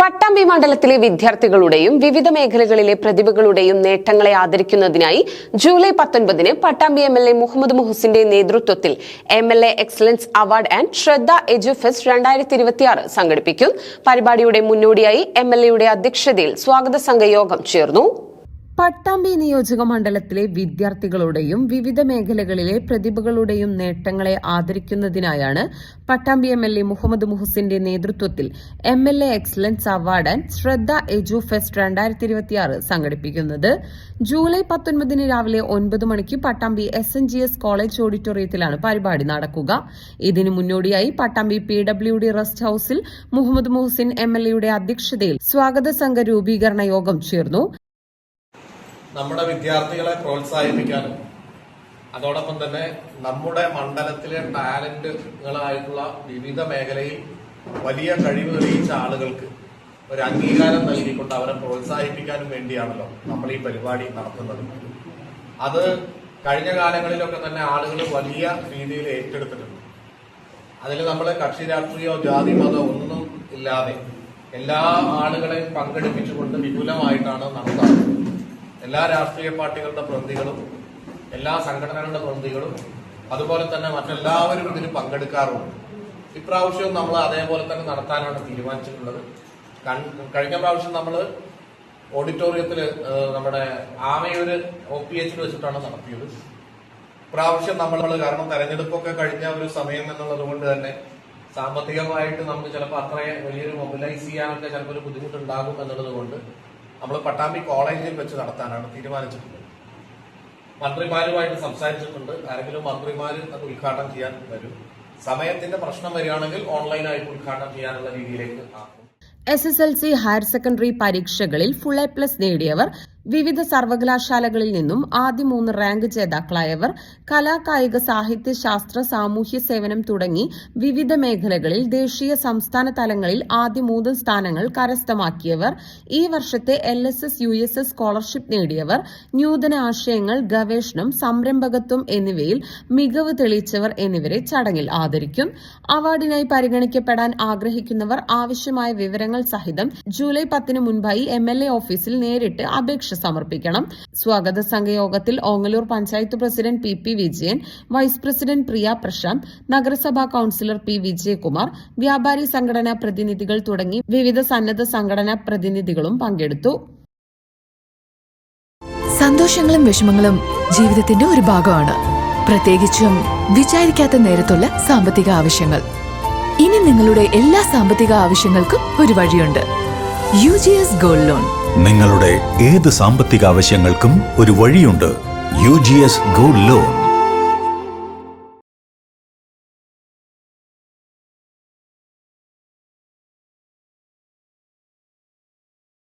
പട്ടാമ്പി മണ്ഡലത്തിലെ വിദ്യാർത്ഥികളുടെയും വിവിധ മേഖലകളിലെ പ്രതിഭകളുടെയും നേട്ടങ്ങളെ ആദരിക്കുന്നതിനായി ജൂലൈ 19 പട്ടാമ്പി എംഎൽഎ മുഹമ്മദ് മുഹസിന്റെ നേതൃത്വത്തിൽ എംഎൽഎ എക്സലൻസ് അവാർഡ് ആൻഡ് ശ്രദ്ധ എജുഫെസ്റ്റ് 2026 സംഘടിപ്പിക്കും. പരിപാടിയുടെ മുന്നോടിയായി എംഎൽഎയുടെ അധ്യക്ഷതയിൽ സ്വാഗത സംഘ യോഗം ചേർന്നു. പട്ടാമ്പി നിയോജക മണ്ഡലത്തിലെ വിദ്യാർത്ഥികളുടെയും വിവിധ മേഖലകളിലെ പ്രതിഭകളുടെയും നേട്ടങ്ങളെ ആദരിക്കുന്നതിനായാണ് പട്ടാമ്പി എംഎൽഎ മുഹമ്മദ് മുഹസിന്റെ നേതൃത്വത്തിൽ എംഎൽഎ എക്സലൻസ് അവാർഡ് ആൻഡ് ശ്രദ്ധ എജുഫെസ്റ്റ് 2026 സംഘടിപ്പിക്കുന്നത്. ജൂലൈ 19 രാവിലെ 9 മണിക്ക് പട്ടാമ്പി SNGS കോളേജ് ഓഡിറ്റോറിയത്തിലാണ് പരിപാടി നടക്കുക. ഇതിനു മുന്നോടിയായി പട്ടാമ്പി PWD റെസ്റ്റ് ഹൌസിൽ മുഹമ്മദ് മുഹസിൻ എംഎൽഎയുടെ അധ്യക്ഷതയിൽ സ്വാഗത സംഘ രൂപീകരണ യോഗം ചേർന്നു. നമ്മുടെ വിദ്യാർത്ഥികളെ പ്രോത്സാഹിപ്പിക്കാനും അതോടൊപ്പം തന്നെ നമ്മുടെ മണ്ഡലത്തിലെ ടാലന്റുകളായിട്ടുള്ള വിവിധ മേഖലയിൽ വലിയ കഴിവ് തെളിയിച്ച ആളുകൾക്ക് ഒരു അംഗീകാരം നൽകിക്കൊണ്ട് അവരെ പ്രോത്സാഹിപ്പിക്കാനും വേണ്ടിയാണല്ലോ നമ്മൾ ഈ പരിപാടി നടത്തുന്നത്. അത് കഴിഞ്ഞ കാലങ്ങളിലൊക്കെ തന്നെ ആളുകൾ വലിയ രീതിയിൽ ഏറ്റെടുത്തിട്ടുണ്ട്. അതിൽ നമ്മൾ കക്ഷി രാഷ്ട്രീയമോ ജാതി മതമോ ഒന്നും ഇല്ലാതെ എല്ലാ ആളുകളെയും പങ്കെടുപ്പിച്ചുകൊണ്ട് വിപുലമായിട്ടാണ് നടത്താറ്. എല്ലാ രാഷ്ട്രീയ പാർട്ടികളുടെ പ്രതിനിധികളും എല്ലാ സംഘടനകളുടെ പ്രതിനിധികളും അതുപോലെ തന്നെ മറ്റെല്ലാവരും ഇതിന് പങ്കെടുക്കാറുണ്ട്. ഇപ്രാവശ്യവും നമ്മൾ അതേപോലെ തന്നെ നടത്താനാണ് തീരുമാനിച്ചിട്ടുള്ളത്. കഴിഞ്ഞ പ്രാവശ്യം നമ്മൾ ഓഡിറ്റോറിയത്തിൽ നമ്മുടെ ആമയൂര് OPH വെച്ചിട്ടാണ് നടത്തിയത്. ഇപ്രാവശ്യം നമ്മൾ കാരണം തെരഞ്ഞെടുപ്പൊക്കെ കഴിഞ്ഞ ഒരു സമയം എന്നുള്ളത് കൊണ്ട് തന്നെ സാമ്പത്തികമായിട്ട് നമുക്ക് ചിലപ്പോൾ അത്ര വലിയൊരു മൊബിലൈസ് ചെയ്യാനൊക്കെ ചിലപ്പോൾ ഒരു ബുദ്ധിമുട്ടുണ്ടാകും എന്നുള്ളത് കൊണ്ട് നമ്മൾ പട്ടാമ്പി കോളേജിൽ വെച്ച് നടത്താനാണ് തീരുമാനിച്ചിട്ടുള്ളത്. മന്ത്രിമാരുമായിട്ട് സംസാരിച്ചിട്ടുണ്ട്. ആരെങ്കിലും മന്ത്രിമാർ അത് ഉദ്ഘാടനം ചെയ്യാൻ വരും. സമയത്തിന്റെ പ്രശ്നം വരികയാണെങ്കിൽ ഓൺലൈനായിട്ട് ഉദ്ഘാടനം ചെയ്യാനുള്ള രീതിയിലേക്ക് ആക്കും. SSLC ഹയർ സെക്കൻഡറി പരീക്ഷകളിൽ ഫുൾ A+ നേടിയവർ, വിവിധ സർവകലാശാലകളിൽ നിന്നും ആദ്യ 3 റാങ്ക് ജേതാക്കളായവർ, കലാ കായിക സാഹിത്യ ശാസ്ത്ര സാമൂഹ്യ സേവനം തുടങ്ങി വിവിധ മേഖലകളിൽ ദേശീയ സംസ്ഥാന തലങ്ങളിൽ ആദ്യ 3 സ്ഥാനങ്ങൾ കരസ്ഥമാക്കിയവർ, ഈ വർഷത്തെ LSS USS സ്കോളർഷിപ്പ് നേടിയവർ, നൂതന ആശയങ്ങൾ, ഗവേഷണം, സംരംഭകത്വം എന്നിവയിൽ മികവ് തെളിയിച്ചവർ എന്നിവരെ ചടങ്ങിൽ ആദരിക്കും. അവാർഡിനായി പരിഗണിക്കപ്പെടാൻ ആഗ്രഹിക്കുന്നവർ ആവശ്യമായ വിവരങ്ങൾ സഹിതം ജൂലൈ 10 മുൻപായി MLA ഓഫീസിൽ നേരിട്ട് അപേക്ഷ സമർപ്പിക്കണം. സ്വാഗത സംഘയോഗത്തിൽ Ongallur panchayat president PP Vijayan, vice president Priya Prashanth, നഗരസഭാ കൌൺസിലർ P വിജയകുമാർ, വ്യാപാരി സംഘടനാ പ്രതിനിധികൾ തുടങ്ങി വിവിധ സന്നദ്ധ സംഘടനാ പ്രതിനിധികളും പങ്കെടുത്തു. സന്തോഷങ്ങളും വിഷമങ്ങളും ജീവിതത്തിന്റെ ഒരു ഭാഗമാണ്. പ്രത്യേകിച്ചും വിചാരിക്കാത്ത നേരത്തുള്ള സാമ്പത്തിക ആവശ്യങ്ങൾ. ഇനി നിങ്ങളുടെ എല്ലാ സാമ്പത്തിക ആവശ്യങ്ങൾക്കും ഒരു വഴിയുണ്ട്. UGS gold loan. നിങ്ങളുടെ ഏത് സാമ്പത്തിക ആവശ്യങ്ങൾക്കും ഒരു വഴിയുണ്ട്. UGS gold loan.